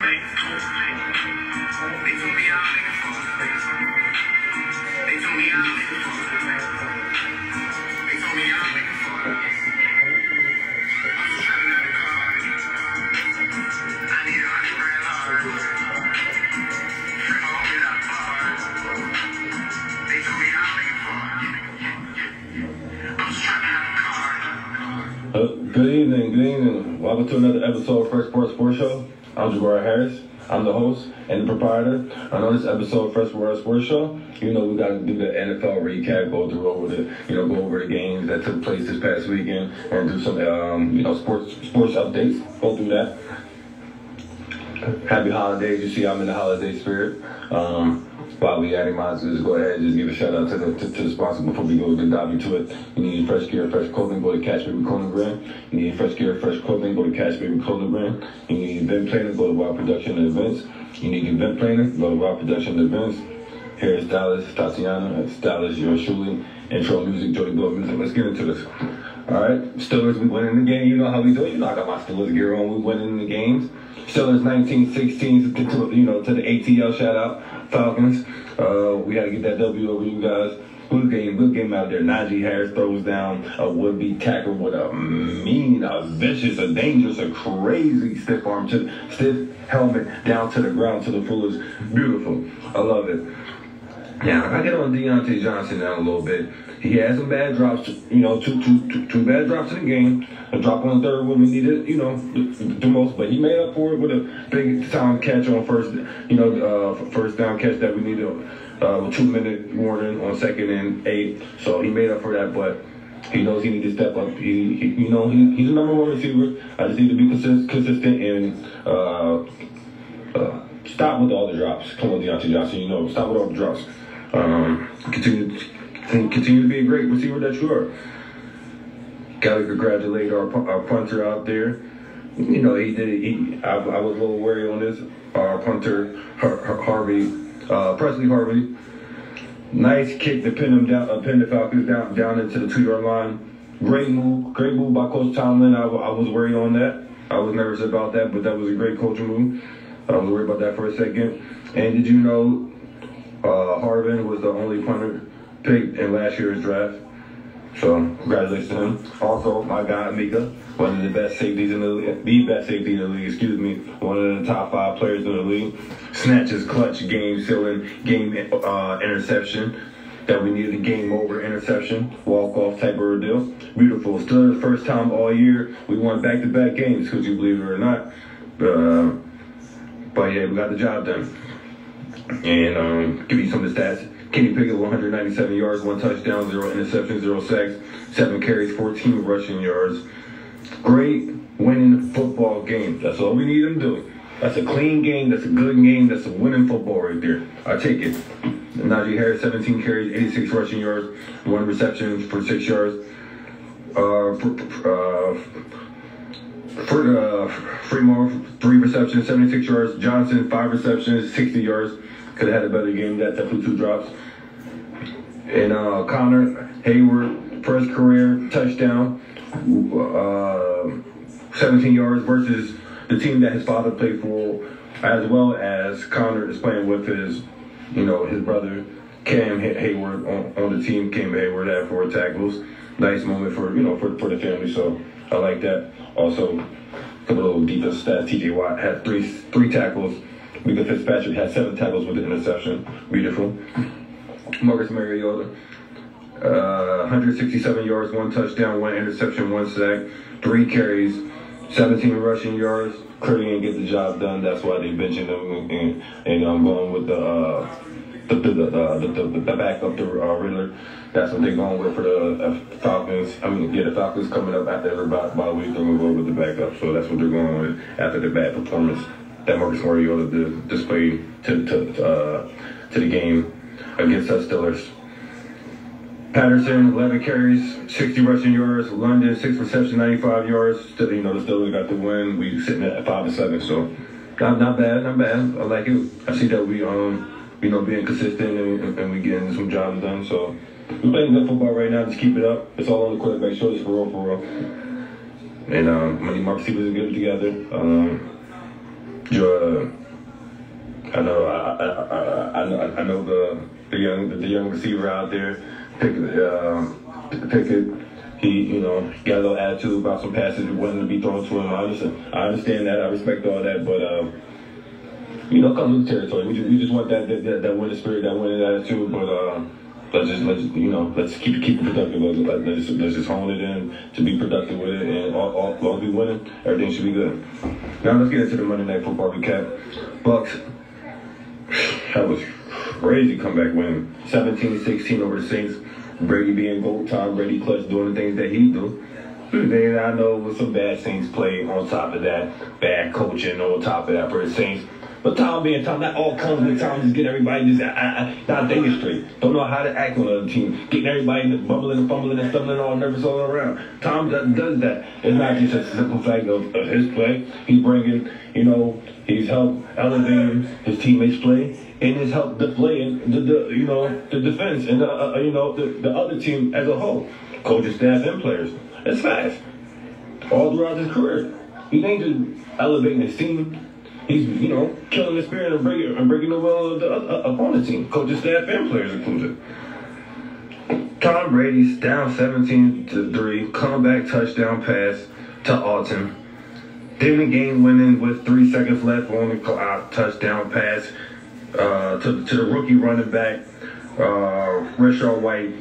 Good evening. Welcome to another episode of Fresh Sports Show. I'm Bryan. I'm the host and the proprietor. And on this episode of Fresh Sports Show, we got to do the NFL recap, go over the games that took place this past weekend, and do some, sports updates. Go through that. Happy holidays. You see, I'm in the holiday spirit. While we adding mine, so just go ahead and just give a shout out to the sponsor before we go to dive into it. You need fresh gear, fresh clothing, go to Cash Baby Clothing Brand. You need fresh gear, fresh clothing, go to Cash Baby Clothing Brand. You need event planning, go to Wild Production and Events. You need event planning, go to Wild Production and Events. Hair stylist, Tatiana, stylist, yours truly. Intro music, Jody Blow Music. Let's get into this. Alright, Steelers, we winning the game. You know how we do it. I got my Steelers gear on. We winning the games. Steelers 19-16 to the ATL shout out. Falcons. We had to get that W over you guys. Good game out there. Najee Harris throws down a would-be tackle with a mean, a vicious, a dangerous, a crazy stiff helmet down to the ground to the fullest. Beautiful. I love it. Now, I get on Deontay Johnson now a little bit. He had some bad drops, two bad drops in the game. A drop on the third when we needed, the most. But he made up for it with a big time catch on first down catch that we needed with 2 minute warning on 2nd and 8. So he made up for that, but he knows he needs to step up. He's a number one receiver. I just need to be consistent and stop with all the drops. Come on, Deontay Johnson, stop with all the drops. Continue to be a great receiver that you are. Gotta congratulate our punter out there. He did it. I was a little worried on this. Our punter, Presley Harvey. Nice kick to pin the Falcons down into the 2-yard line. Great move by Coach Tomlin. I was worried on that. I was nervous about that, but that was a great coaching move. I was worried about that for a second. And did you know Harvin was the only punter picked in last year's draft? So, congratulations to him. Also, my guy, Mika, one of the best safeties in the league, one of the top 5 players in the league. Snatches, clutch, game-sealing, game interception that we needed, a game-over interception, walk-off type of deal. Beautiful. Still the first time all year we won back-to-back games, could you believe it or not. But yeah, we got the job done. And give you some of the stats. Kenny Pickett, 197 yards, 1 touchdown, 0 interceptions, 0 sacks, 7 carries, 14 rushing yards. Great winning football game. That's all we need him to do. That's a clean game. That's a good game. That's a winning football right there. I take it. Najee Harris, 17 carries, 86 rushing yards, 1 reception for 6 yards. Fremont, 3 receptions, 76 yards. Johnson, 5 receptions, 60 yards. Could have had a better game. That's definitely 2 drops. And Connor Hayward, first career touchdown, 17 yards versus the team that his father played for, as well as Connor is playing with his brother Cam Hayward on the team. Cam Hayward had 4 tackles. Nice moment for the family. So I like that. Also, a couple of little defense stats. T.J. Watt had three tackles. Mika Fitzpatrick had 7 tackles with the interception. Beautiful. Marcus Mariota, 167 yards, 1 touchdown, 1 interception, 1 sack, 3 carries, 17 rushing yards. Clearly didn't get the job done. That's why they benching him, and I'm going with the backup to Riddler. That's what they're going with for the Falcons. The Falcons coming up after every bye week. They're going to go with the backup. So that's what they're going with after the bad performance that Marcus Mariota displayed to the game against us Steelers. Patterson, 11 carries, 60 rushing yards. London, 6 receptions, 95 yards. The Steelers got the win. We sitting at 5-7, so not bad. I like it. I see that we being consistent and we getting some jobs done. So we're playing good football right now. Just keep it up. It's all on the quarterback shoulders for real. And my receivers are good together. Uh, I know the young receiver out there, Pickett. He got a little attitude about some passes that wasn't to be thrown to him. I understand that. I respect all that, but comes with the territory. We just want that winning spirit, that winning attitude. But let's keep it productive. Let's just hone it in to be productive with it, and all as we winning, everything should be good. Now let's get into the Monday Night Football recap. Bucks. That was crazy comeback win. 17-16 over the Saints. Brady being GOAT, Tom Brady clutch doing the things that he do. Then I know with some bad Saints play on top of that, bad coaching on top of that for the Saints. But Tom being Tom, that all comes with Tom just getting everybody just not thinking straight. Don't know how to act on the other team. Getting everybody bumbling and fumbling and stumbling all nervous all around. Tom does that. It's not just a simple fact of his play. He's bringing, he's helped elevating his teammates' play. And it's helped deflate the defense and the other team as a whole, coaching staff and players. It's fast. All throughout his career, he ain't just elevating his team. He's killing the spirit and breaking the will of the opponent team, coaching staff and players included. Tom Brady's down 17-3, comeback touchdown pass to Alton. Then the game winning with 3 seconds left on the clock, touchdown pass. To the rookie running back, Rashad White.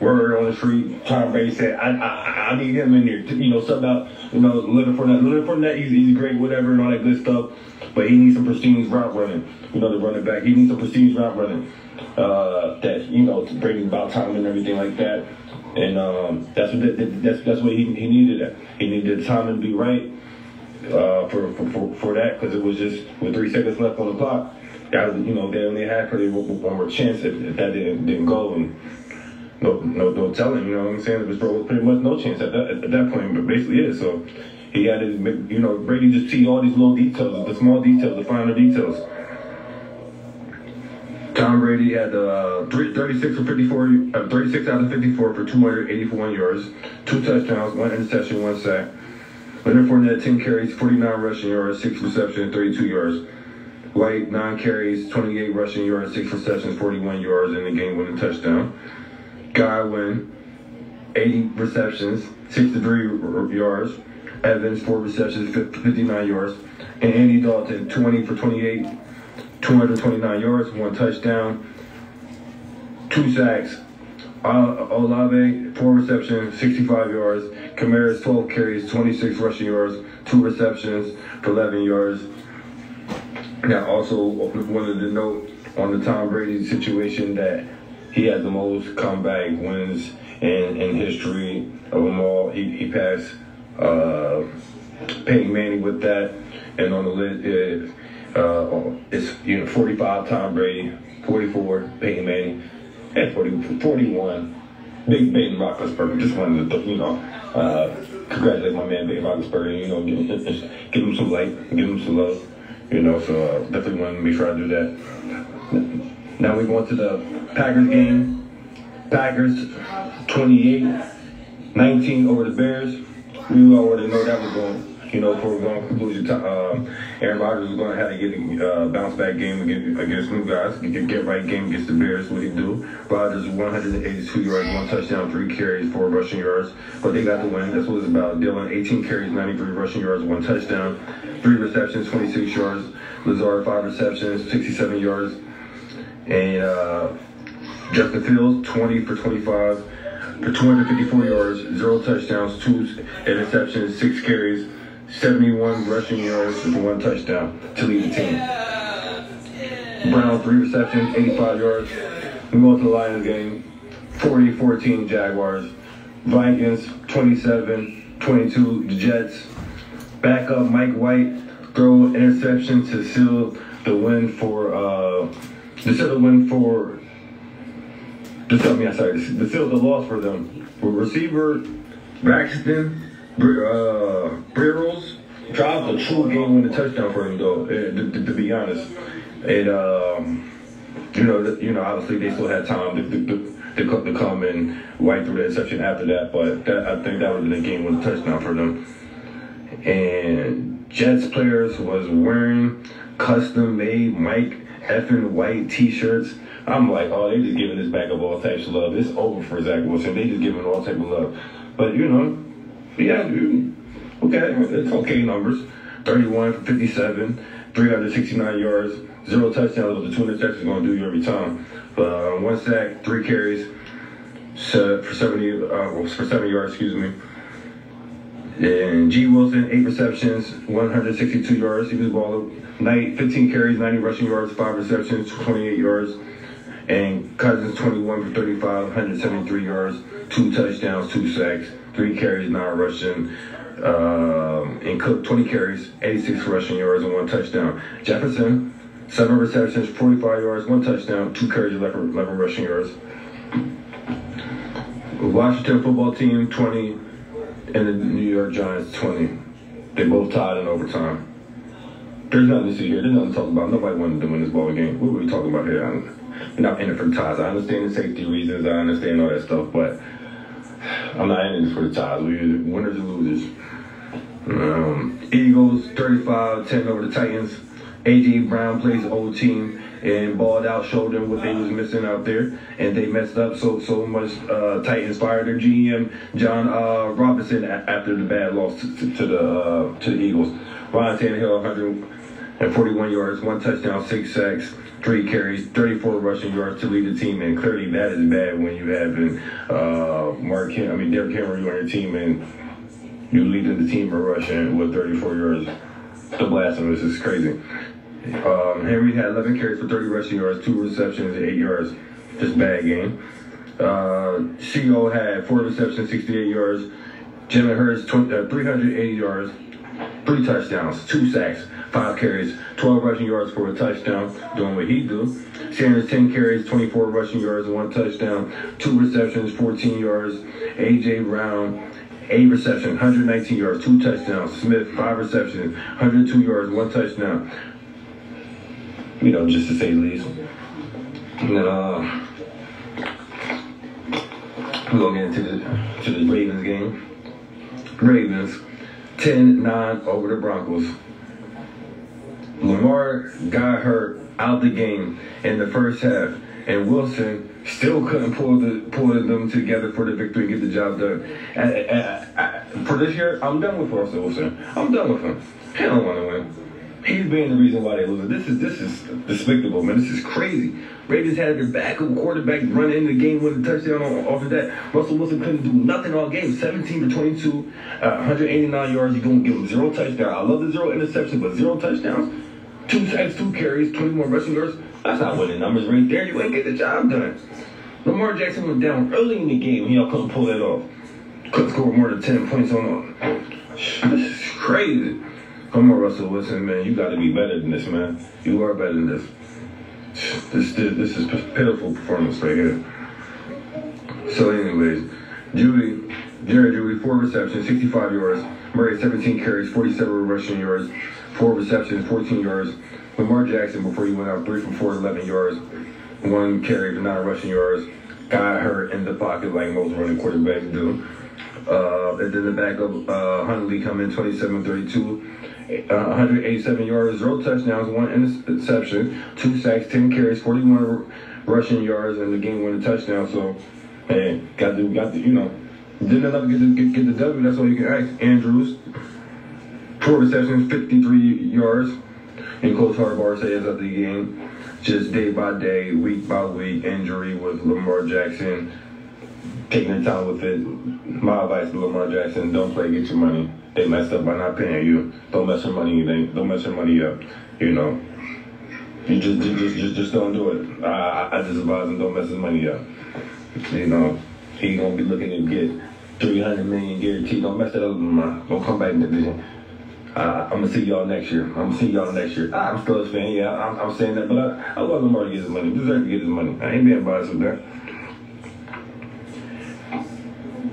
Word on the street, Tom Brady said, I need him in there. Something about, Leonard Fournette. Leonard Fournette, he's great, whatever, and all that good stuff. But he needs some prestige route running. The running back, he needs some prestige route running. Brady's about time and everything like that. And that's what he needed. He needed the timing to be right for that, because it was just with 3 seconds left on the clock. Guys, they only had pretty one more chance if that didn't go, and no telling, you know what I'm saying? It was pretty much no chance at that point, but basically it. So he had to, Brady just see all these little details, the small details, the finer details. Tom Brady had 36 out of 54 for 281 yards, 2 touchdowns, 1 interception, 1 sack. Leonard Fournette 10 carries, 49 rushing yards, 6 receptions, 32 yards. White, 9 carries, 28 rushing yards, 6 receptions, 41 yards, and the game-winning touchdown. Godwin, 80 receptions, 63 yards. Evans, 4 receptions, 59 yards. And Andy Dalton, 20 for 28, 229 yards, 1 touchdown, 2 sacks. Olave, 4 receptions, 65 yards. Kamara's 12 carries, 26 rushing yards, 2 receptions for 11 yards. Now, also wanted to note on the Tom Brady situation that he had the most comeback wins in history of them all. He passed Peyton Manning with that, and on the list it's 45 Tom Brady, 44 Peyton Manning, and 41 Big Ben Roethlisberger. Just wanted to congratulate my man Ben Roethlisberger. Give him some light, give him some love. So definitely want to make sure I do that. Now we go into the Packers game. Packers 28-19 over the Bears. We already know that was going, before we're going to conclusion. Aaron Rodgers is going to have to get a bounce back game against new guys. Get right game against the Bears. What he do? Rodgers 182 yards, 1 touchdown, 3 carries, 4 rushing yards. But they got the win. That's what it's about. Dillon 18 carries, 93 rushing yards, 1 touchdown, 3 receptions, 26 yards. Lazard 5 receptions, 67 yards. And Justin Fields 20 for 25 for 254 yards, 0 touchdowns, 2 interceptions, 6 carries, 71 rushing yards, and 1 touchdown to lead the team. Brown 3 receptions, 85 yards. We go to the Lions game, 40-14 Jaguars. Vikings 27-22 the Jets. Backup Mike White throw interception to seal the win for to seal the loss for them. For receiver Braxton Brills dropped a true game-winning touchdown for him, though. To be honest, and obviously they still had time to come and White threw the interception after that, but I think that would have been a game-winning touchdown for them. And Jets players was wearing custom-made Mike effing White T-shirts. I'm like, oh, they just giving this back up all types of love. It's over for Zach Wilson. They just giving all type of love. But, yeah, okay, it's okay numbers. 31 for 57, 369 yards, 0 touchdowns with the 2 interceptions going to do you every time. 1 sack, 3 carries for 7 yards, excuse me. And G. Wilson, 8 receptions, 162 yards. He was balling. 15 carries, 90 rushing yards, 5 receptions, 28 yards. And Cousins, 21 for 35, 173 yards, 2 touchdowns, 2 sacks, 3 carries, 9 rushing. And Cook, 20 carries, 86 rushing yards, and 1 touchdown. Jefferson, 7 receptions, 45 yards, 1 touchdown, 2 carries, 11 rushing yards. Washington football team, 20, and the New York Giants, 20. They both tied in overtime. There's nothing to see here. There's nothing to talk about. Nobody wanted to win this ball game. What were we talking about here? We're not in it for the ties. I understand the safety reasons. I understand all that stuff, but I'm not in it for the ties. We're winners and losers. Eagles, 35-10 over the Titans. A.J. Brown plays old team and balled out, showed them what they was missing out there, and they messed up so much. Titans fired their GM John Robinson after the bad loss to the Eagles. Ryan Tannehill, 141 yards, 1 touchdown, 6 sacks, 3 carries, 34 rushing yards to lead the team, and clearly that is bad when you have Derrick Henry on your team and you leading the team in rushing with 34 yards. The blasphemous is crazy. Henry had 11 carries for 30 rushing yards, 2 receptions, 8 yards. Just bad game. CO had 4 receptions, 68 yards. Jalen Hurts, 380 yards, 3 touchdowns, 2 sacks, 5 carries, 12 rushing yards for a touchdown, doing what he do. Sanders, 10 carries, 24 rushing yards, 1 touchdown, 2 receptions, 14 yards. A.J. Brown, 8 receptions, 119 yards, 2 touchdowns. Smith, 5 receptions, 102 yards, 1 touchdown. Just to say the least. And then, we're going to get into the Ravens game. Ravens, 10-9 over the Broncos. Lamar got hurt out the game in the first half, and Wilson still couldn't pull them together for the victory and get the job done. For this year, I'm done with Russell Wilson. I'm done with him. He don't want to win. He's being the reason why they lose. This is despicable, man. This is crazy. Ravens had their backup quarterback run into the game with a touchdown off of that. Russell Wilson couldn't do nothing all game. 17 to 22, 189 yards. You're going to give him 0 touchdowns. I love the 0 interceptions, but 0 touchdowns. 2 sacks, 2 carries, 21 rushing yards. That's not winning numbers right there. You ain't get the job done. Lamar Jackson went down early in the game and y'all couldn't pull that off. Couldn't score more than 10 points on. This is crazy. Come on, Russell Wilson, man. You got to be better than this, man. You are better than this. This is pitiful performance right here. So, anyways, Jerry Jeudy, 4 receptions, 65 yards. Murray, 17 carries, 47 rushing yards, 4 receptions, 14 yards. Lamar Jackson, before he went out, 3 for 4, 11 yards, 1 carry for 9 rushing yards. Got hurt in the pocket like most running quarterbacks do. And then the backup, Huntley come in 27-32. 187 yards, 0 touchdowns, 1 interception, 2 sacks, 10 carries, 41 rushing yards, and the game-winning touchdown. So, hey, got to, didn't enough to get the W. That's all you can ask. Andrews, 4 receptions, 53 yards, and Coach Harbaugh says after the game, just day by day, week by week, injury with Lamar Jackson, taking their time with it. My advice to Lamar Jackson: don't play, get your money. They messed up by not paying you. Don't mess your money. Don't mess your money up. You just don't do it. I just advise him, don't mess his money up. He gonna be looking to get $300 million guaranteed. Don't mess that up, Lamar. Don't come back in the division. I'm gonna see y'all next year. I'm still a fan. Yeah, I'm saying that, but I want Lamar to get his money. He deserves to get his money. I ain't being biased with that.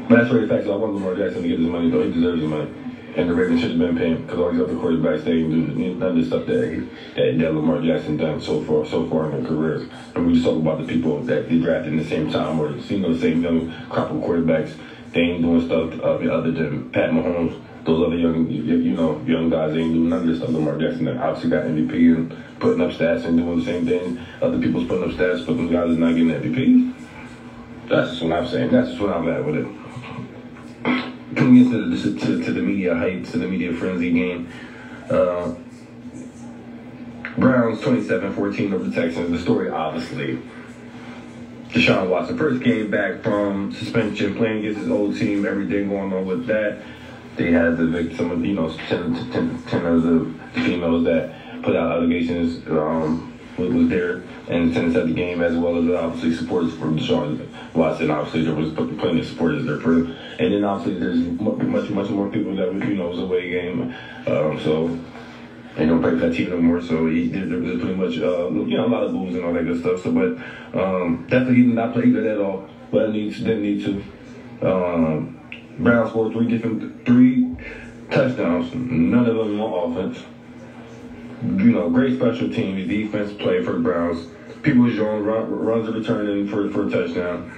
But that's really the fact. So I want Lamar Jackson to get his money, though. He deserves his money. And the Ravens should have been paying because all these other quarterbacks, they didn't do none of the stuff that Lamar Jackson done so far in their careers. And we just talk about the people that they drafted in the same time or the same young crop of quarterbacks. They ain't doing stuff other than Pat Mahomes those other young guys ain't doing none of this stuff. Lamar Jackson obviously got MVP and putting up stats and doing the same thing. Other people's putting up stats, but them guys are not getting MVPs. That's just what I'm saying. That's just what I'm at with it. Coming into the media hype, to the media frenzy game, Browns 27-14 over the Texans. The story, obviously, Deshaun Watson first came back from suspension, playing against his old team, everything going on with that. They had to evict some of, 10 of the females that put out allegations was there and attendance at the game, as well as obviously supporters for Deshaun Watson. Obviously, there was plenty of supporters there for him. And then obviously there's much more people that was, it was a away game. So they don't play for that team no more. So there was pretty much, a lot of boos and all that good stuff. So, but definitely he did not play good at all. But didn't need to. Browns scored three touchdowns, none of them on offense. Great special teams, defense play for the Browns. People showing runs and returning for a touchdown.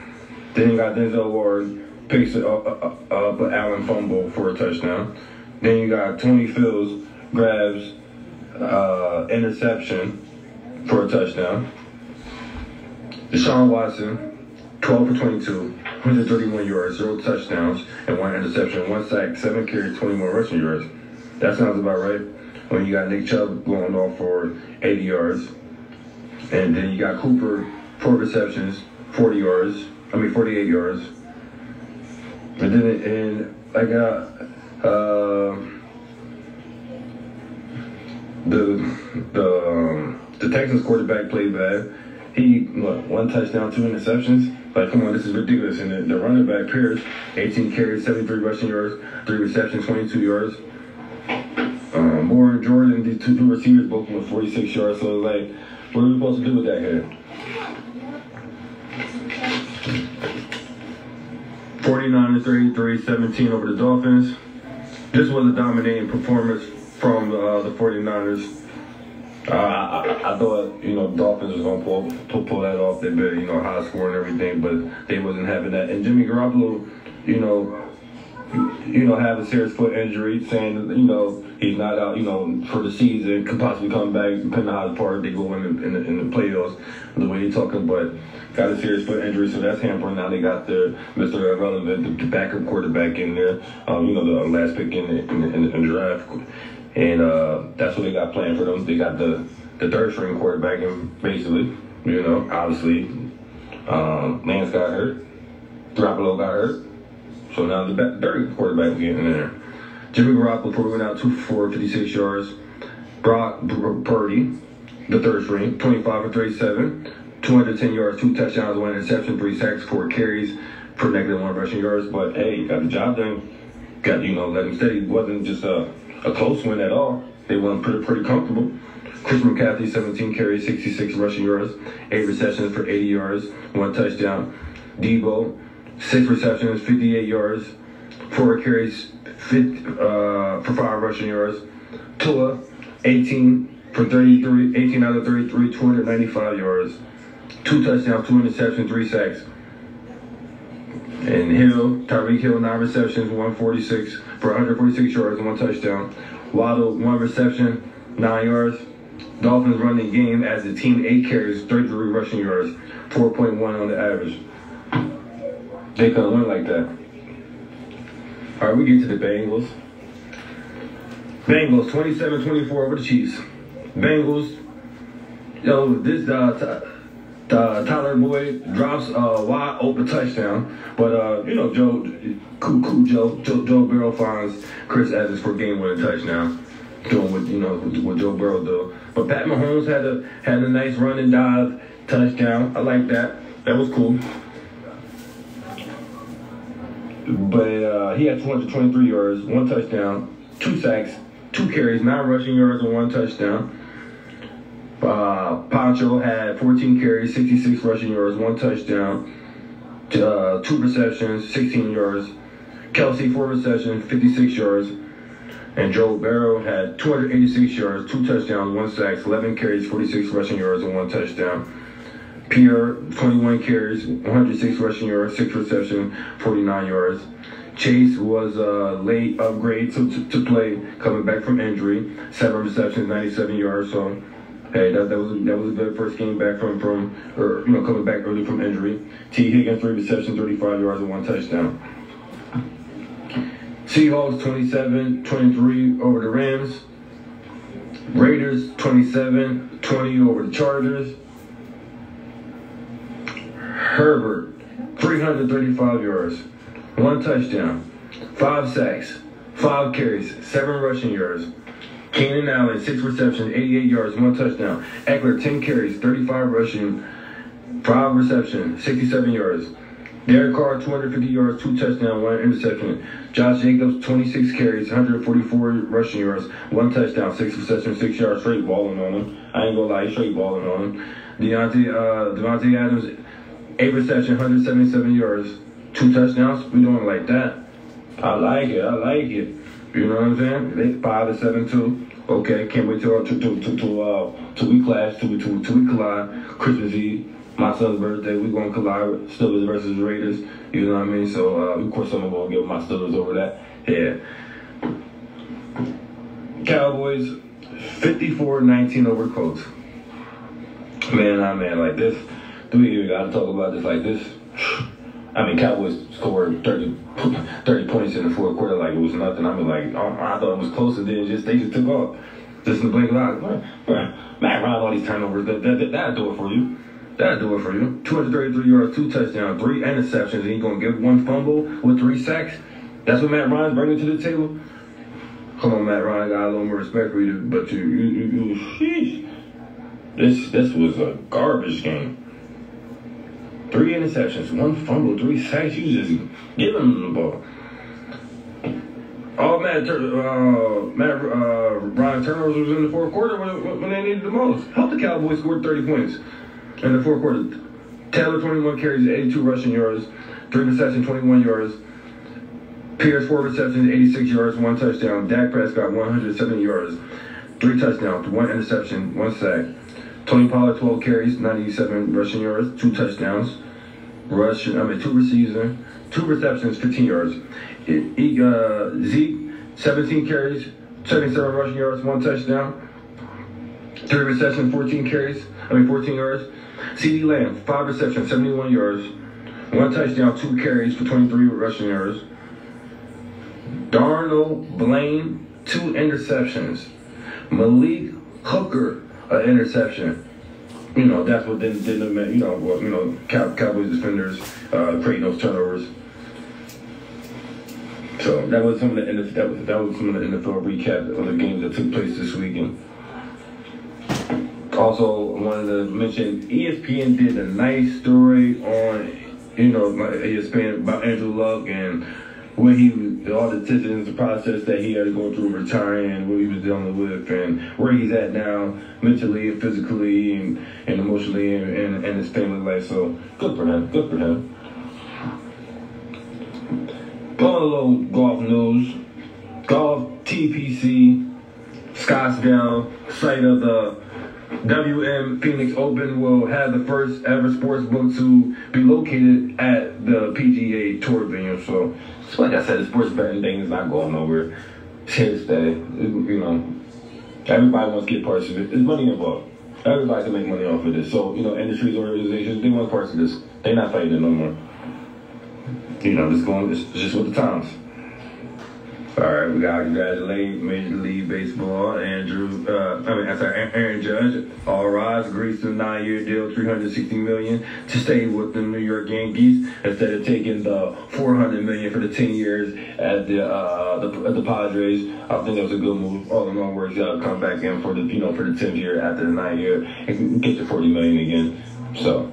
Then you got Denzel Ward picks up an Allen fumble for a touchdown. Then you got Tony Fields grabs interception for a touchdown. Deshaun Watson, 12 for 22, 131 yards, 0 touchdowns, and 1 interception, 1 sack, 7 carries, 21 rushing yards. That sounds about right. When you got Nick Chubb going off for 80 yards. And then you got Cooper, 4 receptions, 48 yards. And then I got the Texans quarterback played bad. He 1 touchdown, 2 interceptions. Like, come on, this is ridiculous. And the running back Pierce, 18 carries, 73 rushing yards, 3 receptions, 22 yards. Moore and Jordan, the two receivers, both with 46 yards. So, like, what are we supposed to do with that here? 49-33, 17 over the Dolphins. This was a dominating performance from the 49ers. I thought, Dolphins was going to pull that off. They've been, high score and everything, but they wasn't having that. And Jimmy Garoppolo, have a serious foot injury, saying that, he's not out, for the season, could possibly come back, depending on how far they go in the playoffs, the way he's talking, but got a serious foot injury, so that's hampering. Now they got the Mr. Irrelevant, the backup quarterback in there, the last pick in the draft. And that's what they got planned for them. They got the third string quarterback, and basically, obviously, Lance got hurt, Garoppolo got hurt. So now the third quarterback getting in there. Jimmy Garoppolo went out 2 for 4, 56 yards. Brock Purdy, the third string, 25 for 37, 210 yards, 2 touchdowns, 1 interception, 3 sacks, 4 carries for -1 rushing yards. But hey, got the job done. Got let him steady. It wasn't just a close win at all. They won pretty comfortable. Chris McCaffrey, 17 carries, 66 rushing yards, 8 receptions for 80 yards, 1 touchdown. Debo, 6 receptions, 58 yards, 4 carries, for 5 rushing yards. Tua, 18 out of 33, 295 yards, 2 touchdowns, 2 interceptions, 3 sacks. And Tyreek Hill, 9 receptions, 146 for 146 yards and 1 touchdown. Waddle, 1 reception, 9 yards. Dolphins running game as a team, 8 carries, 33 rushing yards, 4.1 on the average. They couldn't win like that. All right, we get to the Bengals. Bengals 27-24 over the Chiefs. Bengals, this Tyler Boyd drops a wide open touchdown, but Joe Burrow finds Chris Evans for game-winning touchdown, doing what Joe Burrow do. But Pat Mahomes had a nice run and dive touchdown. I like that. That was cool. But he had 223 yards, 1 touchdown, 2 sacks, 2 carries, 9 rushing yards, and 1 touchdown. Pancho had 14 carries, 66 rushing yards, 1 touchdown, 2 receptions, 16 yards. Kelsey, 4 receptions, 56 yards. And Joe Burrow had 286 yards, 2 touchdowns, 1 sack, 11 carries, 46 rushing yards, and 1 touchdown. Pierre, 21 carries, 106 rushing yards, 6 receptions, 49 yards. Chase was a late upgrade to play, coming back from injury. 7 receptions, 97 yards. So, hey, that was a good first game back from coming back early from injury. T. Higgins, 3 receptions, 35 yards, and 1 touchdown. Seahawks 27-23 over the Rams. Raiders 27-20 over the Chargers. Herbert 335 yards, 1 touchdown, 5 sacks, 5 carries, 7 rushing yards. Keenan Allen 6 receptions, 88 yards, 1 touchdown. Eckler 10 carries, 35 rushing, 5 receptions, 67 yards. Derek Carr 250 yards, 2 touchdowns, 1 interception. Josh Jacobs 26 carries, 144 rushing yards, 1 touchdown, 6 receptions, 6 yards. Straight balling on him. I ain't gonna lie, straight balling on him. Devontae Adams 8 receptions, 177 yards, 2 touchdowns. We doing like that. I like it. You know what I'm saying? They 5-7 too. Okay, can't wait till we clash, till we collide. Christmas Eve, my son's birthday, we gonna collide. Steelers versus Raiders. You know what I mean? So of course I'm gonna give my Steelers over that. Yeah. Cowboys 54-19 over Colts. Man, like this. Do we even gotta talk about this like this? I mean, Cowboys scored 30 points in the fourth quarter like it was nothing. I mean, like, I thought it was closer than they just took off. Just in the blink of an eye. Matt Ryan, all these turnovers, that'll do it for you. 233 yards, 2 touchdowns, 3 interceptions, and he's going to give 1 fumble with 3 sacks? That's what Matt Ryan's bringing to the table? Come on, Matt Ryan, got a little more respect for you, but you sheesh. This was a garbage game. 3 interceptions, 1 fumble, 3 sacks. You just giving them the ball. All Ryan turnovers was in the fourth quarter when they needed the most. Helped the Cowboys scored 30 points in the fourth quarter. Taylor 21 carries, 82 rushing yards, 3 receptions, 21 yards. Pierce 4 receptions, 86 yards, 1 touchdown. Dak Prescott 107 yards, 3 touchdowns, 1 interception, 1 sack. Tony Pollard 12 carries, 97 rushing yards, 2 touchdowns. 2 receivers, 2 receptions, 15 yards. Zeke 17 carries, 77 rushing yards, 1 touchdown. 3 receptions, 14 yards. CD Lamb 5 receptions, 71 yards, 1 touchdown, 2 carries for 23 rushing yards. Darnold Blaine 2 interceptions. Malik Hooker an interception. You know, that's what didn't Cowboys defenders creating those turnovers. So that was some of the NFL recap of the games that took place this weekend. Also, I wanted to mention ESPN did a nice story on ESPN about Andrew Luck and all the decisions, the process that he had to go through retiring, and what he was dealing with, and where he's at now, mentally and physically and emotionally, and his family life. So good for him. Going a little golf news. Golf TPC Scottsdale, site of the WM Phoenix Open, will have the first ever sports book to be located at the PGA Tour venue. So, like I said, the sports betting thing is not going nowhere. It's here to stay. Everybody wants to get parts of it. There's money involved. Everybody can make money off of this. So, industries, organizations, they want parts of this. They're not fighting it no more. It's just with the times. All right, we got to congratulate Major League Baseball, Aaron Judge. All rise, agrees to a 9-year deal, $360 million to stay with the New York Yankees instead of taking the $400 million for the 10 years at the Padres. I think that was a good move. All in all, works out. Come back in for the 10th year after the 9th year and get your $40 million again. So.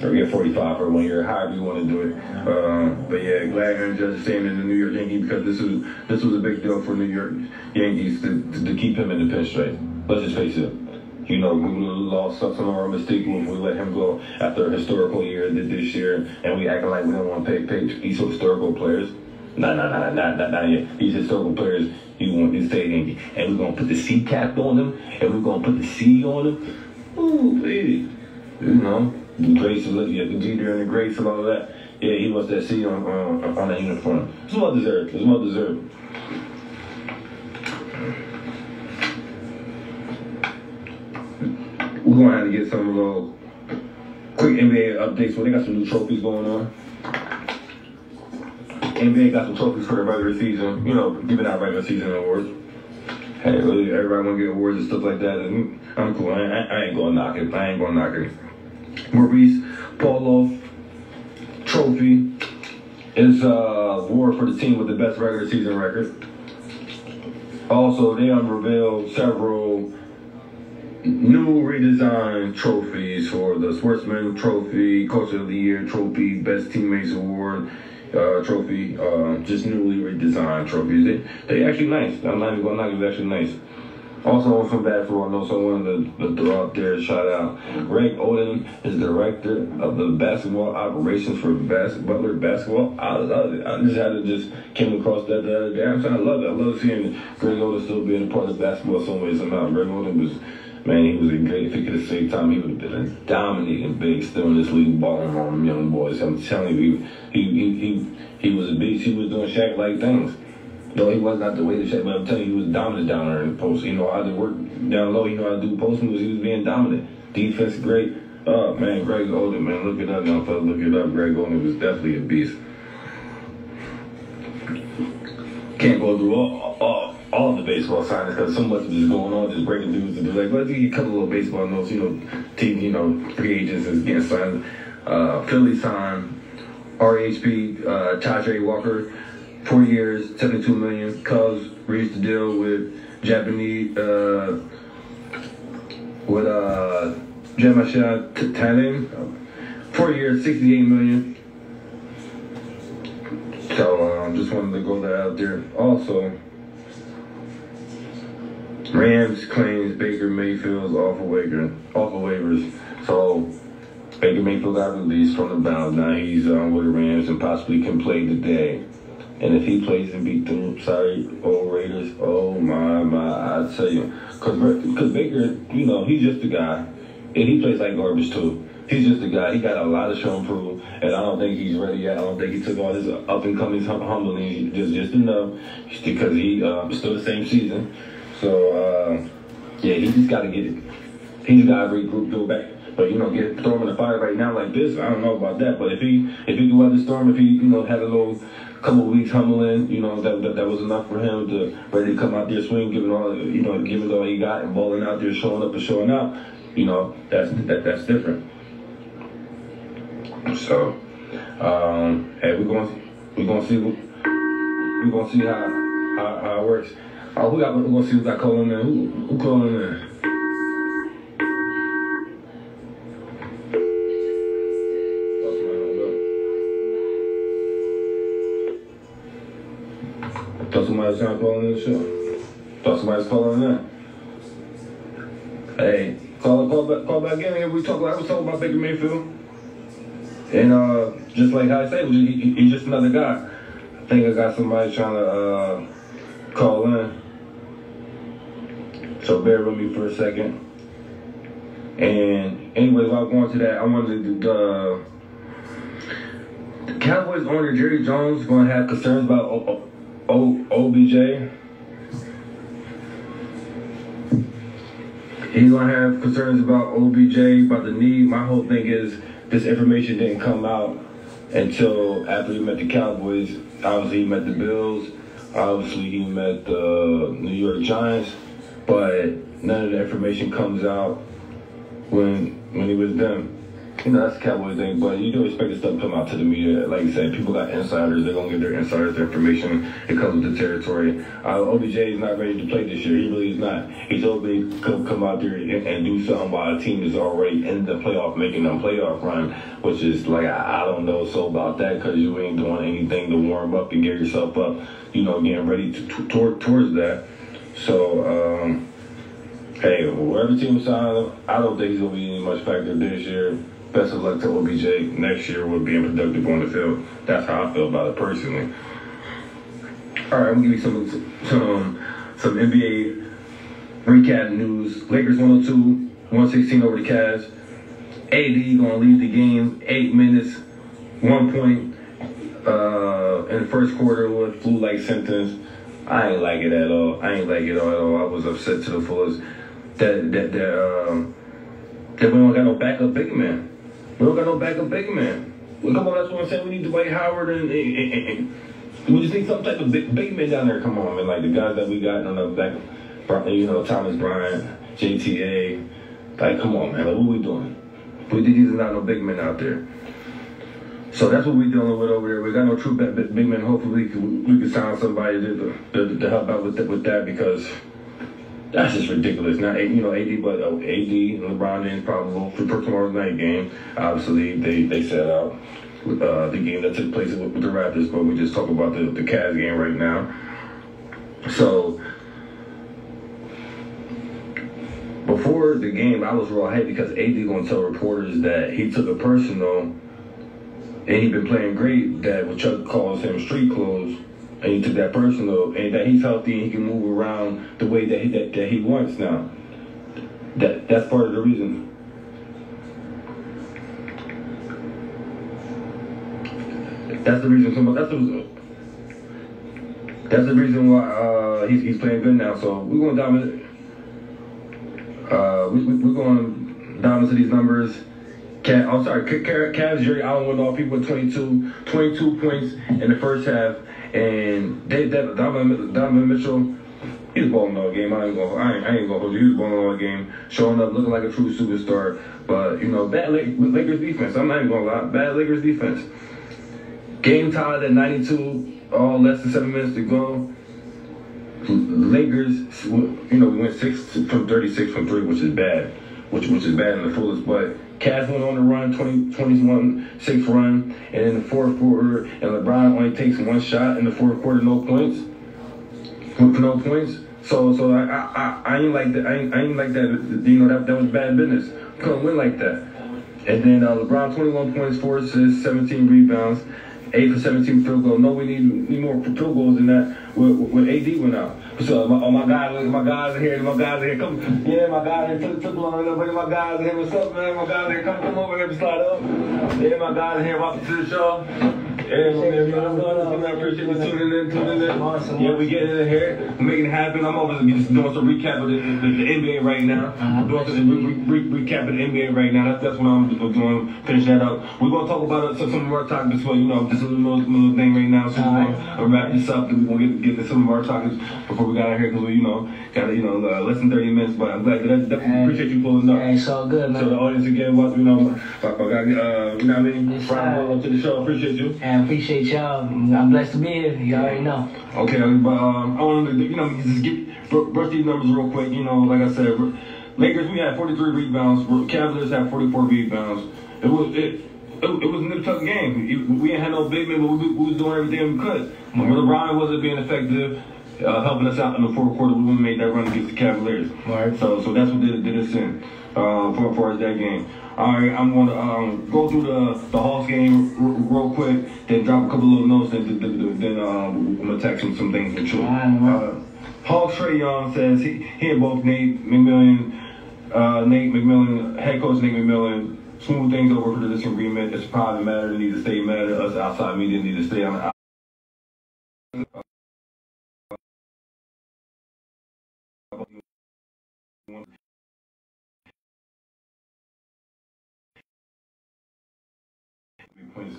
Or get 45 for 1 year, however you want to do it. But yeah, glad Aaron Judge is staying in the New York Yankees, because this was a big deal for New York Yankees to keep him in the pinstripe. Let's just face it. We lost some of our mistake when we let him go after a historical year this year, and we acting like we don't want to pay these historical players. Not yet. These historical players, you want to stay Yankee. And we're going to put the C cap on them, and we're going to put the C on them. Ooh, baby. The grace of the Jeter and the grace of all of that. Yeah, he wants that C on that uniform. It's well deserved. It's well deserved. We're gonna have to get some little quick NBA updates. Well, they got some new trophies going on. NBA got some trophies for the regular season. You know, giving out regular season awards. Hey, really, everybody want to get awards and stuff like that. And I'm cool. I ain't gonna knock it. I ain't gonna knock it. Maurice Pauloff trophy is award for the team with the best regular season record. Also, they unveiled several new redesigned trophies for the Sportsman Trophy, Coach of the Year Trophy, Best Teammates Award trophy. Just newly redesigned trophies. They actually nice. I'm not even gonna knock it. It's actually nice. Also on some basketball notes, I wanted to throw out there a shout out. Greg Oden is director of the basketball operations for Butler Basketball. I just had to just came across that the other day. I love it. I love seeing Greg Oden still being a part of basketball some way, somehow. Greg Oden was, man, he was a great, if he could have saved time, he would have been a dominating big still in this league balling on young boys. I'm telling you, he was a beast. He was doing Shaq-like things. No, he was not the way to Shaq, but I'm telling you, he was dominant down there in the post. You know how to work down low, you know how to do post moves. He was being dominant. Defense great. Oh, man, Greg Oden, man, look it up, young fellas, look it up. Greg Oden was definitely a beast. Can't go through all the baseball signings because so much is going on, just breaking news and be like, let's get a couple little baseball notes, team, free agents is getting signed. Philly signed RHP, Tajay Walker, 4 years, $72 million. Cubs reached a deal with Japanese, Jamasha Thailand, 4 years, $68 million. So, just wanted to go that out there. Also, Rams claims Baker Mayfield's off of waivers. So, Baker Mayfield got released from the Browns. Now he's with the Rams and possibly can play today. And if he plays and beat them, old Raiders, oh my, I tell you. Because Baker, he's just a guy. And he plays like garbage too. He's just a guy. He got a lot of show and prove. And I don't think he's ready yet. I don't think he took all his up-and-coming humbling just enough. Because he still the same season. So, he just got to get it. He just got to regroup, go back. But, throw him in the fire right now like this, I don't know about that. But if he can weather the storm, if he, had a little couple of weeks humbling, that was enough for him to ready to come out there swing, giving all he got and balling out there, showing up and showing out, that's different. So, hey, we're gonna see how it works. We're gonna see who's got calling in. Who calling in? Thought somebody's trying to call in the show. Thought somebody's calling in. Hey, call back in. We was talking about Baker Mayfield. And just like how I said, he's just another guy. I think I got somebody trying to call in. So bear with me for a second. And anyway, while I'm going to that, I wanted to the Cowboys owner Jerry Jones going to have concerns about OBJ. He's going to have concerns about OBJ, about the knee. My whole thing is this information didn't come out until after he met the Cowboys. Obviously, he met the Bills. Obviously, he met the New York Giants. But none of the information comes out when he was them. That's the Cowboys thing, but you do expect this stuff to come out to the media. Like you said, people got insiders. They're going to get their insiders their information. It comes with the territory. OBJ is not ready to play this year. He really is not. He's hoping to come out there and do something while a team is already in the playoff, making them playoff run, which is like, I don't know so about that because you ain't doing anything to warm up and get yourself up, getting ready towards that. So, hey, wherever team signs, I don't think he's going to be any much factor this year. Best of luck to OBJ next year with being productive on the field. That's how I feel about it personally. All right, I'm going to give you some NBA recap news. Lakers 102, 116 over the Cavs. AD going to lead the game 8 minutes. 1 point in the first quarter with flu-like symptoms. I ain't like it at all. I was upset to the fullest that we don't got no backup big man. Well, come on, that's what I'm saying. We need Dwight Howard and we just need some type of big man down there. Come on, man. Like the guys that we got on the back, Thomas Bryan, JTA. Like, come on, man. Like, what we doing? These are not no big men out there. So that's what we're dealing with over there. We got no true big men. Hopefully, we can sign somebody to help out with that because that's just ridiculous. Not AD, but AD and LeBron James probable for tomorrow's night game. Obviously, they set out the game that took place with the Raptors, but we just talk about the Cavs game right now. So before the game, I was real hyped because AD gonna tell reporters that he took it personal. And he been playing great. That what Chuck calls him street clothes, and he took that personal, and that he's healthy and he can move around the way that he wants now. That's part of the reason. That's the reason why he's playing good now. So we're gonna dominate. We're going to dive into these numbers. Cavs, Jerry Allen went off. People with 22 points in the first half, and Donovan Mitchell, he was balling all game. I ain't gonna hold you. He was balling all game, showing up, looking like a true superstar. But bad Lakers defense. I'm not even gonna lie, bad Lakers defense. Game tied at 92, all less than 7 minutes to go. Lakers, we went 6 from 36 from 3, which is bad. Which is bad in the fullest, but Cavs went on the run, 21-6 run, and in the fourth quarter, and LeBron only takes one shot in the fourth quarter, no points. So I ain't like that. I ain't like that. That was bad business. Couldn't win like that. And then LeBron 21 points, 4 assists, 17 rebounds, 8 for 17 field goals. No, we need more field goals than that. When AD went out. So my guys in here. Come, yeah, my guys in here took long enough. Look at my guys in here. What's up, man? My guys in here, come over here and slide up. Yeah, my guys in here, welcome to the show. Yeah, man, I appreciate you tuning in. Awesome. Yeah, we getting in here, we're making it happen. I'm over just doing some recap of the NBA right now. Doing some recap of the NBA right now. That's what I'm doing. Finish that up. We're gonna talk about some of our topics, but just a little thing right now. So we're gonna wrap this up, and we're gonna get to some of our topics before we got out here because we got less than 30 minutes. But I'm glad that appreciate you pulling up. Hey, it's all good, man. So the audience again was I got what I mean. Bryan, welcome to the show. Appreciate you. And I appreciate y'all. I'm blessed to be here. You already know. Okay, but I want to just brush these numbers real quick. Like I said, Lakers we had 43 rebounds. Cavaliers had 44 rebounds. It was a tough game. We ain't had no big men, but we was doing everything we could. When LeBron wasn't being effective, helping us out in the fourth quarter, we made that run against the Cavaliers. Right. So that's what did us in for us that game. All right, I'm going to go through the Hawks game real quick, then drop a couple little notes, and then I'm going to text some things and show. Hawks Trae Young says he and both Nate McMillan, head coach Nate McMillan, smooth things over for the disagreement. It's a private matter. It needs to stay matter. Us outside media need to stay on the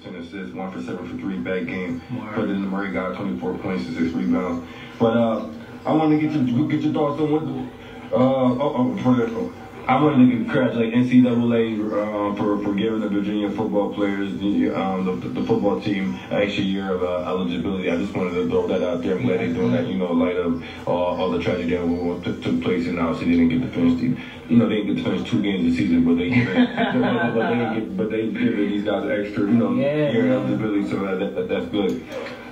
10 assists, 1 for 7 for 3, bad game. But then Murray got 24 points and 6 rebounds. But I want to get your thoughts on what. I wanted to congratulate NCAA for giving the Virginia football players the football team an extra year of eligibility. I just wanted to throw that out there. I'm glad they're doing that. In light of all the tragedy that took place, and obviously they didn't get to finish they didn't get to finish 2 games this season, but they given these guys an extra year of eligibility, so that's good.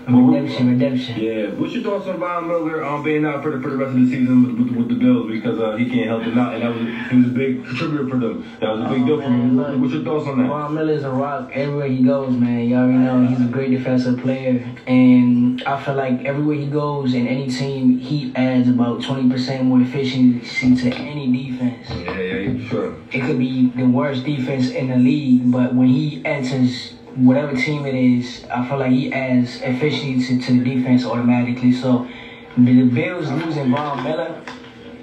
Redemption. Yeah. What's your thoughts on Von Miller being out for the rest of the season with the Bills because he can't help them out, and he was a big contributor for them. That was a big deal for him. What's your thoughts on that? Von Miller's a rock everywhere he goes, man. You already know he's a great defensive player, and I feel like everywhere he goes in any team, he adds about 20% more efficiency to any defense. Yeah, sure. It could be the worst defense in the league, but when he enters whatever team it is, I feel like he adds efficiency to the defense automatically. So the Bills losing Von Miller,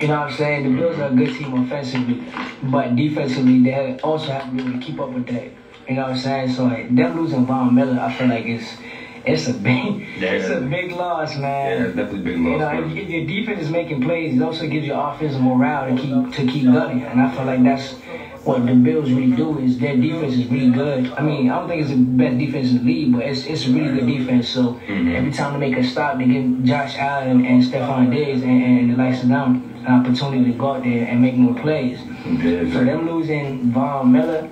you know what I'm saying? The Bills are a good team offensively, but defensively they also have to be able to keep up with that. You know what I'm saying? So like, them losing Von Miller, I feel like it's a big loss, man. Yeah, it's definitely a big loss. You know, if your defense is making plays, it also gives you offensive morale to keep gunning, and I feel like that's what the Bills really do. Is their defense is really good. I mean, I don't think it's the best defense in the league, but it's a really good defense. So every time they make a stop, they give Josh Allen and Stephon Diggs and the likes of them an opportunity to go out there and make more plays. So them losing Von Miller,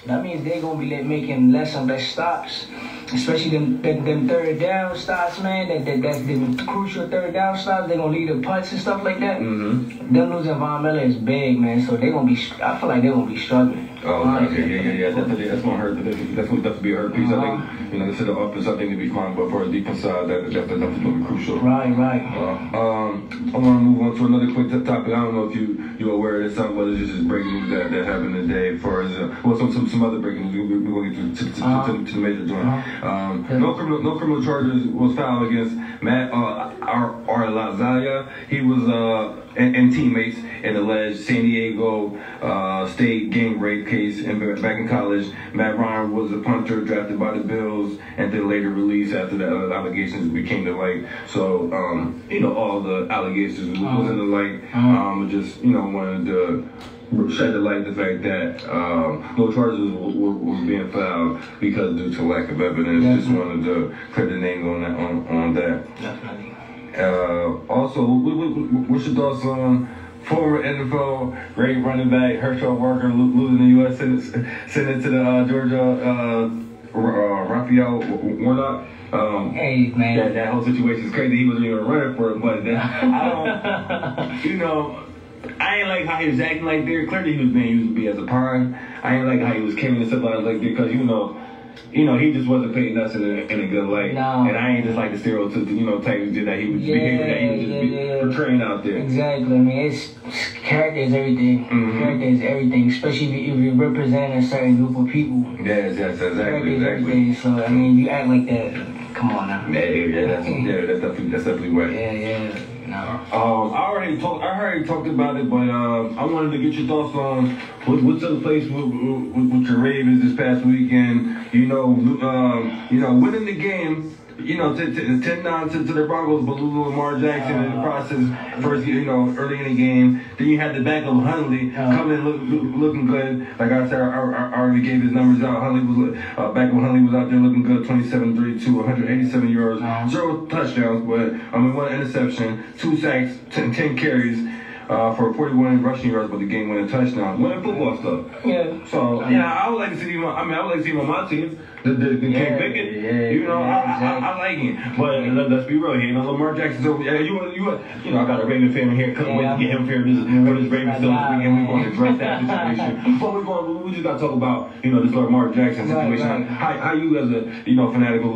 that means they're gonna be making less and less stops, especially them third down stops, man. That's the crucial third down stops. They're gonna lead the punts and stuff like that. Them losing Von Miller is big, man. So they're gonna be. I feel like they're gonna be struggling. Oh, okay, yeah. That's gonna hurt. That's gonna definitely be a hurt piece. I think instead of offense, I think it'd be fine, but for the defense side, that's definitely gonna be crucial. Right. I want to move on to another quick topic. I don't know if you're aware of this, whether it's just breaking news that happened today. For some other breaking news. We're going to get to the major joint. No criminal charges was filed against Matt Arlazalia. He was and teammates in alleged San Diego State gang rape case. And back in college, Matt Bryan was a punter drafted by the Bills and then later released after the allegations became the light. So all the allegations was in the light. Just wanted to shed the light the fact that no charges was being filed because due to lack of evidence. Definitely. Just wanted to clear the name on that. Definitely. Also, what's your thoughts on former NFL great running back Herschel Walker losing the U.S. Senate to the Georgia Raphael Warnock? Hey, man. That whole situation is crazy. He wasn't even running for it, but I don't, I ain't like how he was acting like there. Clearly he was being used to be as a pawn. I ain't like how he was carrying himself like that because he just wasn't painting us in a good light. No. And I ain't just like the stereotype, type that he was behaving, that he was just portraying out there. Exactly. I mean, character is everything. Character is everything, especially if you're representing a certain group of people. Yes, exactly. Everything. So, I mean, you act like that, come on now. That's definitely right. Yeah. No. I already talked about it, but I wanted to get your thoughts on what took place with your Ravens this past weekend. Winning the game. 10-9 to the Broncos, but losing Lamar Jackson in the process. First, early in the game. Then you had the back of Hundley coming in looking good. Like I said, I already gave his numbers out. Back of Hundley was out there looking good. 27-3 to 187 yards, 0 touchdowns, but 1 interception, 2 sacks, 10 carries. For 41 rushing yards, but the game-winning touchdown. Winning football stuff. Yeah. So I would like to see him. I would like to see him on my team. The King Pickett. I like him. But let's be real here. Lamar Jackson. So I got a Raven fan here. Couldn't wait to get him here for this Ravens film this weekend. We're going to address that situation. But we just got to talk about this Lamar Jackson situation. How you as a fanatical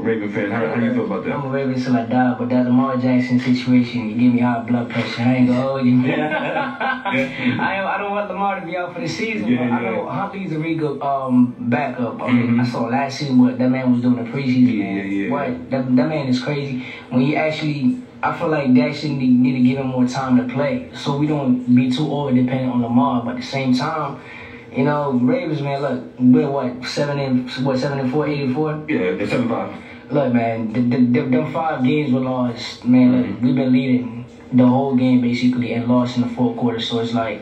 Raven fan? How you feel about that? I'm a Raven till I die, but that Lamar Jackson situation, you give me high blood pressure. I ain't gonna hold you. I don't want Lamar to be out for the season, but I know Huntley's a really good backup. I saw last season what that man was doing the preseason. What that man is crazy. When he actually, I feel like they actually need to give him more time to play, so we don't be too over dependent on Lamar. But at the same time, Ravens, man, look, we're 7-4, 84. Yeah, 7-5. Look, man, them 5 games were lost. Man, look, we've been leading the whole game basically and lost in the fourth quarter. So it's like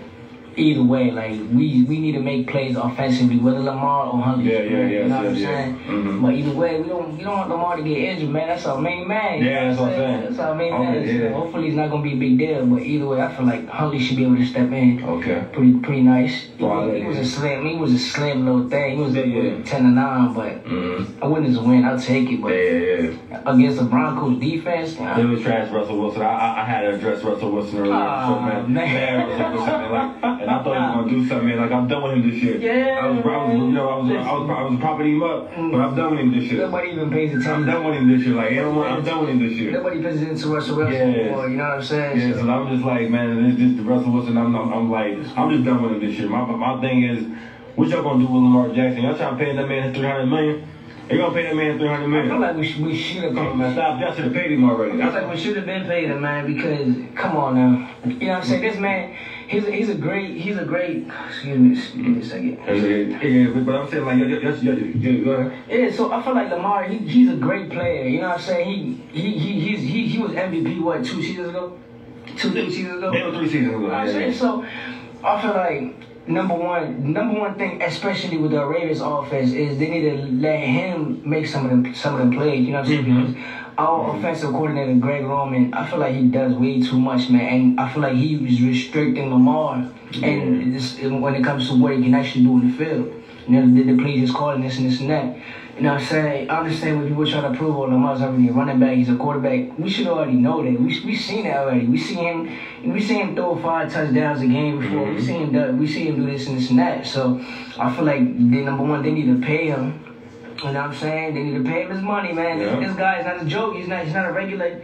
either way, like we need to make plays offensively, whether Lamar or Huntley. You know what I'm saying? But either way, we don't want Lamar to get injured, man. That's our main man. Yeah, that's what I'm saying. That's our main man. So hopefully it's not gonna be a big deal. But either way, I feel like Huntley should be able to step in. Okay. Pretty nice. He was a slim little thing. He was 10-9, but a win is a win. I'll take it. But against the Broncos defense, it was trash. Russell Wilson. I had to address Russell Wilson earlier. And I thought he was gonna do something, man. Like I'm done with him this year. Yeah. I was propping him up, but I'm done with him this year. Nobody even pays attention. I'm done with him this year. Like I'm done with him this year. Nobody pays attention to Russell Wilson anymore. You know what I'm saying? Yeah. So I'm just like, man, it's just Russell Wilson. I'm just done with him this year. My thing is, What y'all gonna do with Lamar Jackson? Y'all trying to pay that man $300 million? They gonna pay that man $300 million. I feel like we should have. Come on, man, stop. Y'all should have paid him already. I feel like we should have been paid him, man, because come on now. You know what I'm saying? This man, he's a great. Excuse me a second. Yeah, but I'm saying like, go ahead. Yeah, so I feel like Lamar, he's a great player. You know what I'm saying? He was MVP what 2 seasons ago, 2 seasons ago. Yeah, 3 seasons ago. You know what I'm saying? So I feel like. Number one thing, especially with the Raiders offense, is they need to let him make some of them plays. You know what I'm saying? Because our offensive coordinator, Greg Roman, I feel like he does way too much, man. And I feel like he was restricting Lamar and when it comes to what he can actually do in the field. You know, the plays he's calling this and this and that. You know what I'm saying? I understand what people trying to prove. Lamar's already a running back. He's a quarterback. We should already know that. We seen that already. We see him throw 5 touchdowns a game before. We see him do this and this and that. So I feel like number one, they need to pay him. You know what I'm saying? They need to pay him his money, man. Yeah. This guy is not a joke. He's not a regular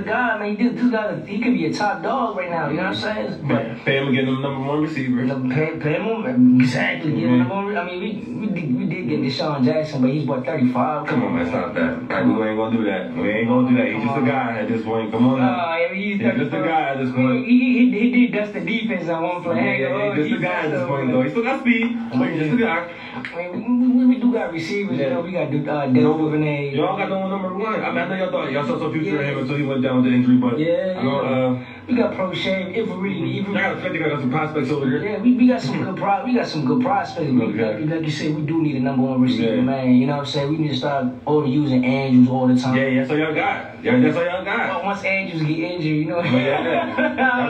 guy, man. This guy, he could be a top dog right now. You know what I'm saying? But pay him and get him number 1 receiver. Pay him exactly. Get him number 1. I mean, we did get Deshaun Jackson, but he's what 35. Come on, man, stop that. We ain't gonna do that. We ain't gonna do that. He's just a guy at this point. Come on. He's just a guy at this point. He did dust the defense at one play. He's just a guy at this point, though. He still got speed, but he's just a guy. I mean, we do got receivers. You know, we got Dale Duvernay. Y'all got no one number 1. I mean, I know y'all saw some future in him until he went down with the injury, but we got Prochet. If we got some prospects over there. Yeah, we got some good prospects. Like you said, we do need a number 1 receiver, man. You know what I'm saying? We need to start overusing Andrews all the time. Yeah, that's all y'all got. Yeah, that's all y'all got. Well, once Andrews get injured, you know. I'm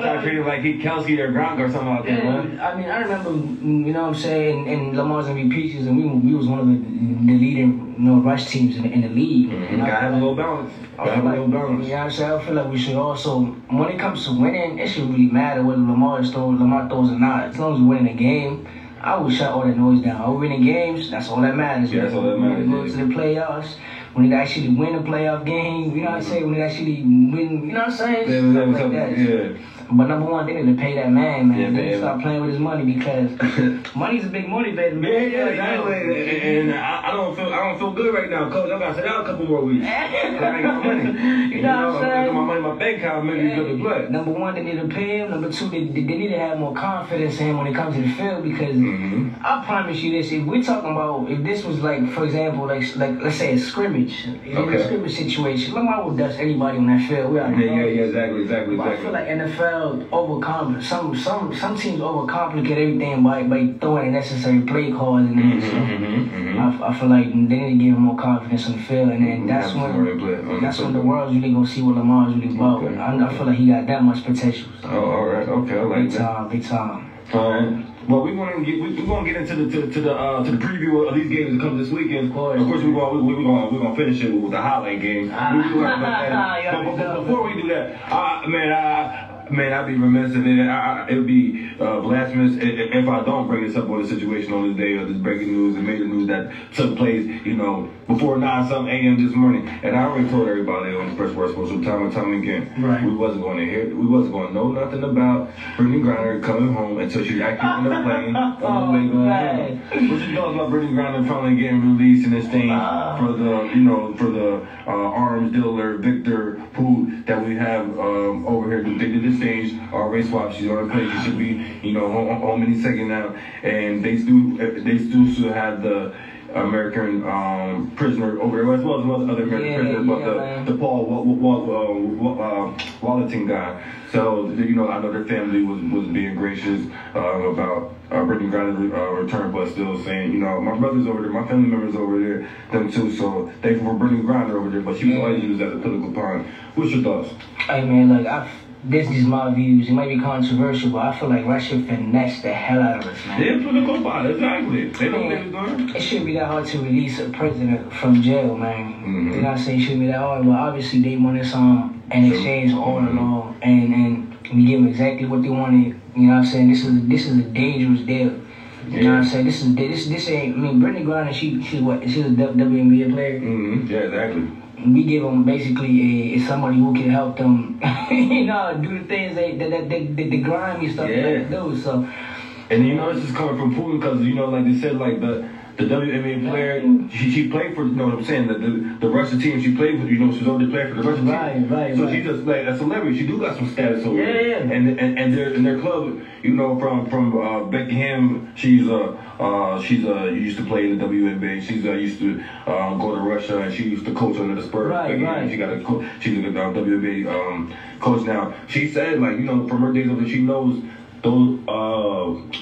trying to treat him like he Kelsey or Gronk or something like that, man. I mean, I remember, you know what I'm saying, in Lamar's MVP season, we was one of the leading, rush teams in the league. Mm-hmm. Gotta have a little balance. You know what I'm saying? I feel like we should also, when it comes to winning, it shouldn't really matter whether Lamar throws or not. As long as we're winning a game, I would shut all that noise down. We're winning games, that's all that matters. Yeah, that's all that matters. When we go to the playoffs, when they actually win a playoff game, you know what I'm saying? When they actually win, you know what I'm saying? Stuff like that. Yeah. But number one, they need to pay that man. They need to stop playing with his money because money's a big motivator, man. Yeah, exactly. And I don't feel good right now, coach. I gotta sit out a couple more weeks. I ain't got money. You know what I'm saying? My money in my bank account, maybe good to play. Number one, they need to pay him. Number two, they need to have more confidence in him when it comes to the field because I promise you this: if we're talking about if this was like, for example, like let's say a scrimmage, a scrimmage situation, Lamar would dust anybody on that field. Exactly. But I feel like NFL overcomplicate some teams overcomplicate everything by throwing necessary play calls and I feel like they need to give him more confidence on the field and then that's when the world's really gonna see what Lamar's really about. I feel like he got that much potential. So. Oh, all right, okay, I like that. Big time. All right. Well, we're gonna get into the preview of these games that come this weekend. Of course, we're gonna finish it with the highlight game. But before we do that, Man, I'd be remiss if it would be blasphemous if I don't bring this up on the situation on this day of this breaking news and major news that took place, before 9-something a.m. this morning. And I already told everybody on the Press Word Sports time and time again, we wasn't going to know nothing about Brittany Griner coming home until she actually ended up playing on the way going home. What you know about Brittany Griner finally getting released in this thing for the arms dealer Victor Poot that we have over here. They did this stage, race swap. She's on the play. She should be, home any second now. And they still have the American prisoner over there, as well as other American prisoners, but the Paul Wallerton guy. So, I know their family was being gracious about Brittany Griner's return, but still saying, my brother's over there, my family members over there, them too. So thankful for Brittany Griner over there, but she was always used as a political pawn. What's your thoughts? Hey man, this is my views. It might be controversial, but I feel like Russia finessed the hell out of us, man. They're political pawn, exactly. They know what they're doing. It shouldn't be that hard to release a prisoner from jail, man. You know what I'm saying? It shouldn't be that hard, but obviously they wanted some in exchange all along, and we give them exactly what they wanted. You know what I'm saying? This is a dangerous deal. You know what I'm saying? This ain't. I mean, Brittany Griner, she's a WNBA player. Yeah, exactly. We give them basically somebody who can help them, do the things the grimy stuff they do. So And you know, this is coming from Putin because, you know, like they said, like the WNBA player, she played for, you know what I'm saying, the Russian team she played for, you know, she's already played for the Russian team. Right. So she's just like a celebrity. She do got some status over there. Yeah. And their club, you know, from Beckham, she's used to play in the WNBA. She's used to go to Russia, and she used to coach under the Spurs. Right. She's a WNBA coach now. She said, like, you know, from her days over there, she knows those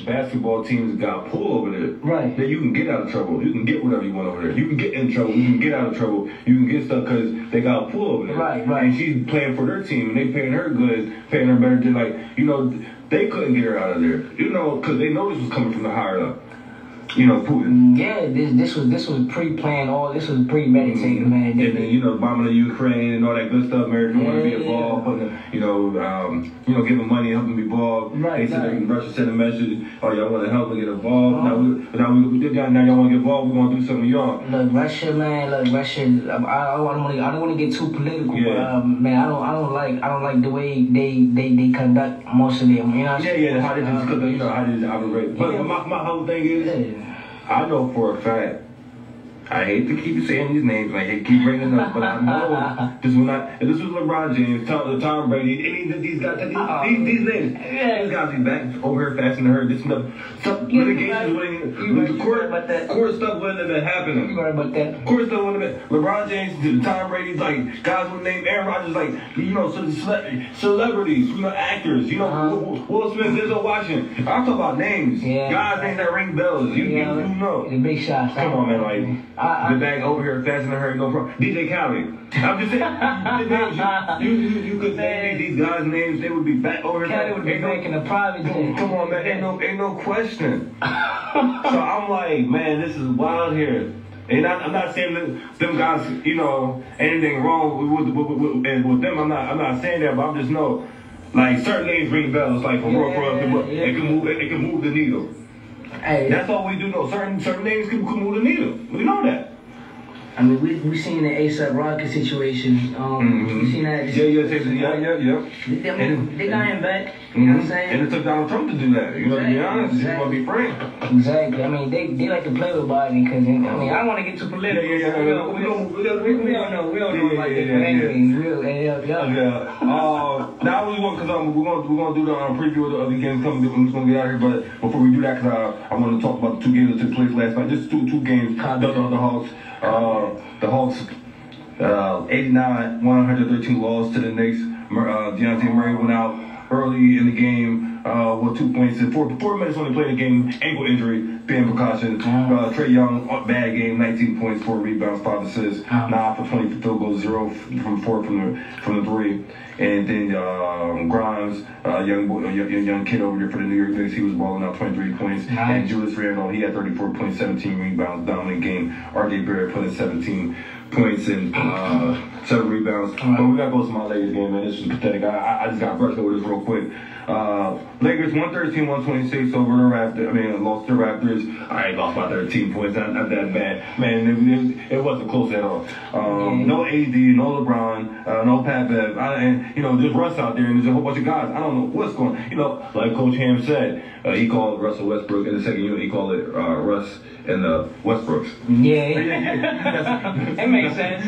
basketball teams got pull over there. Right. That you can get out of trouble. You can get whatever you want over there. You can get in trouble. You can get out of trouble. You can get stuff because they got pull over there. Right. And she's playing for their team, and they paying her good, paying her better than, like, you know, they couldn't get her out of there. You know, because they know this was coming from the higher up. You know, Putin. Yeah, this was pre-planned. All this was premeditated, man. And then, you know, bombing the Ukraine and all that good stuff. America want to be involved, but you know, giving money, helping be involved. Right. They said Russia sent a message. Oh, y'all want to help and get involved? Now y'all want to get involved. We want to do something, y'all. Look, Russia, man. Look, Russia. I don't want to get too political, yeah. but man, I don't like the way they conduct most of them. You know. Yeah. How they just, you know, how they just operate. But my whole thing is. I know for a fact, I hate to keep saying these names, I hate to keep bringing them up, but I know this was LeBron James, Tom Brady, any of these guys, these names, these guys be back over here faster than her, this stuff, litigations winning, court stuff wouldn't have been happening. You right about that. Court stuff wouldn't have been, LeBron James, Tom Brady, like, guys with the name Aaron Rodgers, like, you know, celebrities, you know, actors, you know, Will Smith, Denzel Washington. I'm talking about names, guys names that ring bells, you know. The big shots. Come on, man, like, the bag over here faster than her, no problem. DJ Khaled. I'm just saying, you could name these guys' names, they would be back over here. Khaled would be back in the private jet. Come on, man, ain't no question. So I'm like, man, this is wild here. And I'm not saying that them guys, you know, anything wrong with them. I'm not saying that, but I'm just know, like, certain names ring bells, like for it can move the needle. Hey, that's all we do know. Certain names can move the needle. We know that. I mean, we seen the A$AP Rocky situation. You seen that? Yeah. They got him back. You know what I'm saying? And it took Donald Trump to do that. You know, to be honest, you want to be frank. Exactly. I mean, they like to play with Biden because, I mean, I don't want to get too political. Yeah. We don't know like that. Anyway, now we want, because we're gonna do the preview of the other games coming. We're just gonna get out here, but before we do that, because I want to talk about the two games that took place last night. Just two games. The Hawks, 89, 113 loss to the Knicks. Dejounte Murray went out early in the game with 2 points in 4 minutes when they played the game. Ankle injury, being precaution. Trae Young, bad game, 19 points, 4 rebounds, 5 assists, 9 for 20 field goals, 0 from 4 from the 3. And then Grimes, young kid over there for the New York Knicks, he was balling out 23 points. Nice. And Julius Randle, he had 34 points, 17 rebounds, dominant game. RJ Barrett put in 17 points and 7 rebounds. But we gotta go to my Lakers game, man. This is pathetic. I just got brushed over this real quick. Lakers 113-126 over the Raptors. I mean, lost to the Raptors. I lost by 13 points. Not that bad, man. It wasn't close at all. No AD, no LeBron, no Pat Bev, and you know, there's Russ out there, and there's a whole bunch of guys. I don't know what's going. You know, like Coach Ham said, he called Russell Westbrook in the second unit. He called it Russ and the Westbrooks. It makes sense.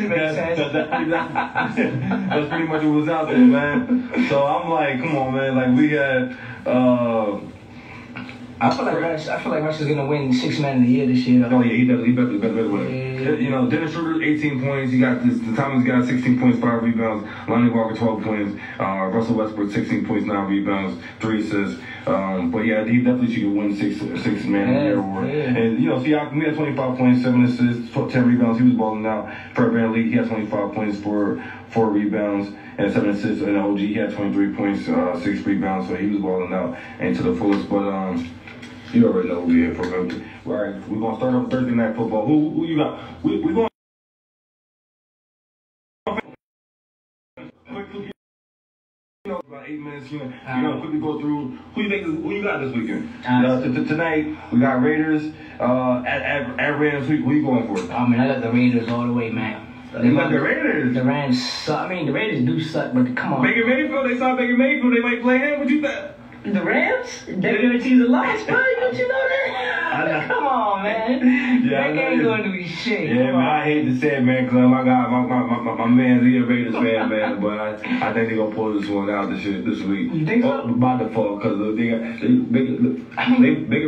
That's pretty much what was out there, man. So I'm like, come on, man. Like we had. I feel like Russ is gonna win 6 Man of the Year this year. Oh yeah, he better win. Yeah. You know, Dennis Schroeder 18 points. You got this. Thomas got 16 points, 5 rebounds. Lonnie Walker 12 points. Russell Westbrook 16 points, 9 rebounds, 3 assists. But yeah, he definitely should win 6 Man of the Year award. Yeah. And you know, Siakam, he had 25 points, 7 assists, 10 rebounds. He was balling out. Fred VanVleet, he had 25 points for 4 rebounds and 7 assists. And OG, he had 23 points, 6 rebounds. So he was balling out and to the fullest. But you already know who we here for. All right, we're gonna start off Thursday Night Football. Who you got? We going. Quickly, you know, about 8 minutes. You know, quickly go through who you got this weekend. Tonight we got Raiders at Rams. Who you going for? I mean, I got the Raiders all the way, man. You got the Raiders. The Rams suck. I mean, the Raiders do suck, but come on. Baker Mayfield. They saw Baker Mayfield. They might play him. What you think? The Rams? That guarantees a loss, bro. Don't you know that? Come on, man. Yeah, that ain't going to be shit. Yeah, man, I hate to say it, man, because my man's a Raiders fan, man, but I think they're going to pull this one out this week. You think so? By default, because Baker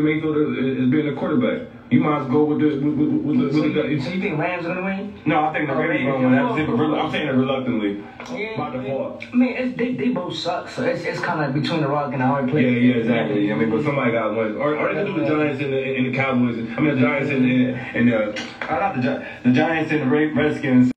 Mayfield is being a quarterback. You might as well go with the So you think Rams are going to win? No, I think the Raiders are going to win. I'm saying it reluctantly. Yeah, by default. I mean, they both suck, so it's kind of like between the rock and the hard place. Yeah, exactly. I mean, but somebody got to win. Or they could do the Giants and the Cowboys. I mean, the Giants and the Giants and the Redskins.